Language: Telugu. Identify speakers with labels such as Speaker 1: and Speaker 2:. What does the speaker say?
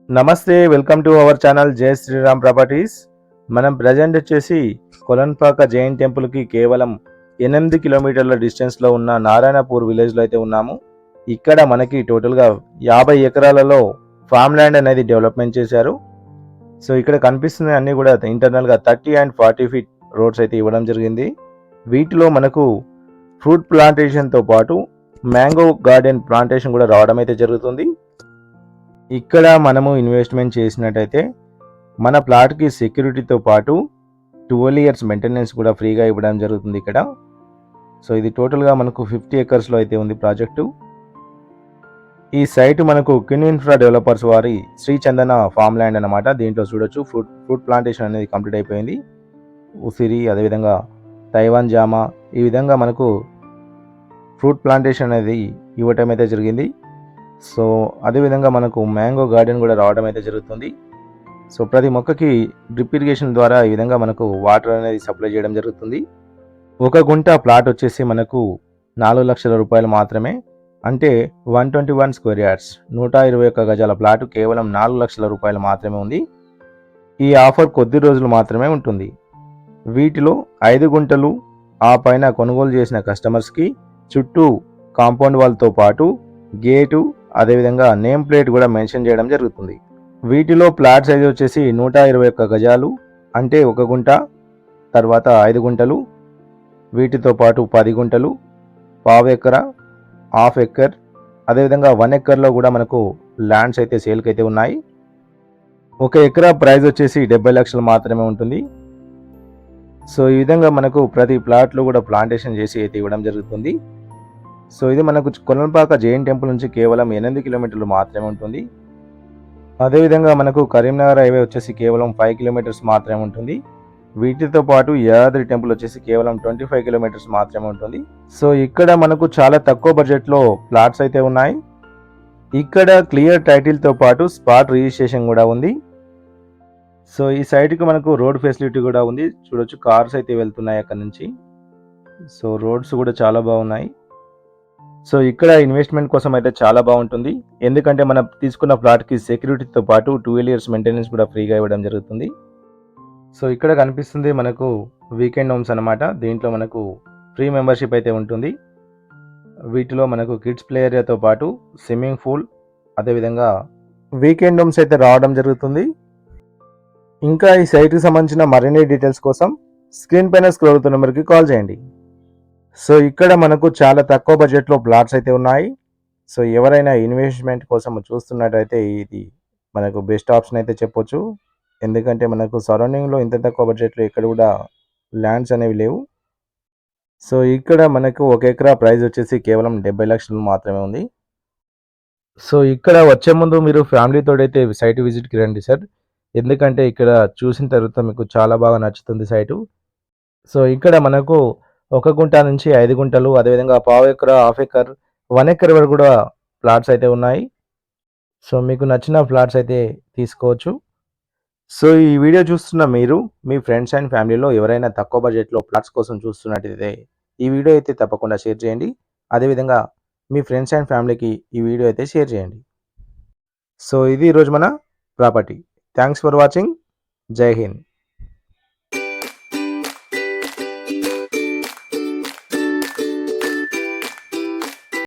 Speaker 1: నమస్తే, వెల్కమ్ టు అవర్ ఛానల్ జై శ్రీరామ్ ప్రాపర్టీస్. మనం ప్రజెంట్ వచ్చేసి కొలన్పాక జైన్ టెంపుల్కి కేవలం 8 కిలోమీటర్ల డిస్టెన్స్లో ఉన్న నారాయణపూర్ విలేజ్లో అయితే ఉన్నాము. ఇక్కడ మనకి టోటల్గా 50 ఎకరాలలో ఫామ్ ల్యాండ్ అనేది డెవలప్మెంట్ చేశారు. సో ఇక్కడ కనిపిస్తున్న అన్ని కూడా ఇంటర్నల్గా 30 అండ్ 40 ఫీట్ రోడ్స్ అయితే ఇవ్వడం జరిగింది. వీటిలో మనకు ఫ్రూట్ ప్లాంటేషన్తో పాటు మ్యాంగో గార్డెన్ ప్లాంటేషన్ కూడా రావడం అయితే జరుగుతుంది. ఇక్కడ మనము ఇన్వెస్ట్మెంట్ చేసినట్టయితే మన ప్లాట్కి సెక్యూరిటీతో పాటు 12 ఇయర్స్ మెయింటెనెన్స్ కూడా ఫ్రీగా ఇవ్వడం జరుగుతుంది ఇక్కడ. సో ఇది టోటల్గా మనకు 50 ఎకర్స్లో అయితే ఉంది ప్రాజెక్టు. ఈ సైట్ మనకు క్విన్ ఇన్ఫ్రా డెవలపర్స్ వారి శ్రీ చందన ఫామ్ ల్యాండ్ అనమాట. దీంట్లో చూడొచ్చు ఫ్రూట్ ప్లాంటేషన్ అనేది కంప్లీట్ అయిపోయింది. ఉసిరి, అదేవిధంగా తైవాన్ జామా, ఈ విధంగా మనకు ఫ్రూట్ ప్లాంటేషన్ అనేది ఇవ్వటం అయితే జరిగింది. సో అదేవిధంగా మనకు మ్యాంగో గార్డెన్ కూడా రావడం అయితే జరుగుతుంది. సో ప్రతి మొక్కకి డ్రిప్ ఇరిగేషన్ ద్వారా ఈ విధంగా మనకు వాటర్ అనేది సప్లై చేయడం జరుగుతుంది. 1 గుంట ప్లాట్ వచ్చేసి మనకు 4 లక్షల రూపాయలు మాత్రమే, అంటే 121 స్క్వేర్ యార్డ్స్, 121 గజాల ప్లాట్ కేవలం 4 లక్షల రూపాయలు మాత్రమే ఉంది. ఈ ఆఫర్ కొద్ది రోజులు మాత్రమే ఉంటుంది. వీటిలో 5 గుంటలు ఆ పైన కొనుగోలు చేసిన కస్టమర్స్కి చుట్టూ కాంపౌండ్ వాల్తో పాటు గేటు, అదేవిధంగా నేమ్ ప్లేట్ కూడా మెన్షన్ చేయడం జరుగుతుంది. వీటిలో ప్లాట్ సైజ్ వచ్చేసి 121 గజాలు, అంటే 1 గుంట, తర్వాత 5 గుంటలు, వీటితో పాటు 10 గుంటలు, పావు ఎకర, హాఫ్ ఎకర్, అదేవిధంగా 1 ఎకర్లో కూడా మనకు ల్యాండ్స్ అయితే సేల్కి అయితే ఉన్నాయి. 1 ఎకరా ప్రైస్ వచ్చేసి 70 లక్షలు మాత్రమే ఉంటుంది. సో ఈ విధంగా మనకు ప్రతి ప్లాట్లో కూడా ప్లాంటేషన్ చేసి అయితే ఇవ్వడం జరుగుతుంది. సో ఇది మనకు కొలన్పాక జైన్ టెంపుల్ నుంచి కేవలం 8 కిలోమీటర్లు మాత్రమే ఉంటుంది. అదేవిధంగా మనకు కరీంనగర్ హైవే వచ్చేసి కేవలం 5 కిలోమీటర్స్ మాత్రమే ఉంటుంది. వీటితో పాటు యాదాద్రి టెంపుల్ వచ్చేసి కేవలం 25 కిలోమీటర్స్ మాత్రమే ఉంటుంది. సో ఇక్కడ మనకు చాలా తక్కువ బడ్జెట్లో ప్లాట్స్ అయితే ఉన్నాయి. ఇక్కడ క్లియర్ టైటిల్తో పాటు స్పాట్ రిజిస్ట్రేషన్ కూడా ఉంది. సో ఈ సైట్కి మనకు రోడ్ ఫెసిలిటీ కూడా ఉంది. చూడొచ్చు, కార్స్ అయితే వెళ్తున్నాయి అక్కడ నుంచి. సో రోడ్స్ కూడా చాలా బాగున్నాయి. సో ఇక్కడ ఇన్వెస్ట్మెంట్ కోసం అయితే చాలా బాగుంటుంది, ఎందుకంటే మనం తీసుకున్న ప్లాట్కి సెక్యూరిటీతో పాటు 12 ఇయర్స్ మెయింటెనెన్స్ కూడా ఫ్రీగా ఇవ్వడం జరుగుతుంది. సో ఇక్కడ కనిపిస్తుంది మనకు వీకెండ్ హోమ్స్ అనమాట. దీంట్లో మనకు ఫ్రీ మెంబర్షిప్ అయితే ఉంటుంది. వీటిలో మనకు కిడ్స్ ప్లే ఏరియాతో పాటు స్విమ్మింగ్ పూల్, అదేవిధంగా వీకెండ్ హోమ్స్ అయితే రావడం జరుగుతుంది. ఇంకా ఈ సైట్కి సంబంధించిన మరిన్ని డీటెయిల్స్ కోసం స్క్రీన్ పైన స్క్రోల్ అవుతున్న నెంబర్కి కాల్ చేయండి. సో ఇక్కడ మనకు చాలా తక్కువ బడ్జెట్లో ప్లాట్స్ అయితే ఉన్నాయి. సో ఎవరైనా ఇన్వెస్ట్మెంట్ కోసం చూస్తున్నట్టయితే ఇది మనకు బెస్ట్ ఆప్షన్ అయితే చెప్పొచ్చు, ఎందుకంటే మనకు సరౌండింగ్లో ఇంత తక్కువ బడ్జెట్లో ఇక్కడ కూడా ల్యాండ్స్ అనేవి లేవు. సో ఇక్కడ మనకు 1 ఎకరా ప్రైస్ వచ్చేసి కేవలం 70 లక్షలు మాత్రమే ఉంది. సో ఇక్కడ వచ్చే ముందు మీరు ఫ్యామిలీతో అయితే సైట్ విజిట్కి రండి సార్, ఎందుకంటే ఇక్కడ చూసిన తర్వాత మీకు చాలా బాగా నచ్చుతుంది సైటు. సో ఇక్కడ మనకు 1 గుంట నుంచి 5 గుంటలు, అదేవిధంగా పావు ఎకర, హాఫ్ ఎకర్, 1 ఎకర్ వరకు కూడా ప్లాట్స్ అయితే ఉన్నాయి. సో మీకు నచ్చిన ప్లాట్స్ అయితే తీసుకోవచ్చు. సో ఈ వీడియో చూస్తున్న మీరు మీ ఫ్రెండ్స్ అండ్ ఫ్యామిలీలో ఎవరైనా తక్కువ బడ్జెట్లో ప్లాట్స్ కోసం చూస్తున్నట్టయితే ఈ వీడియో అయితే తప్పకుండా షేర్ చేయండి. అదేవిధంగా మీ ఫ్రెండ్స్ అండ్ ఫ్యామిలీకి ఈ వీడియో అయితే షేర్ చేయండి. సో ఇది ఈరోజు మన ప్రాపర్టీ. Thanks for watching. జై హింద్.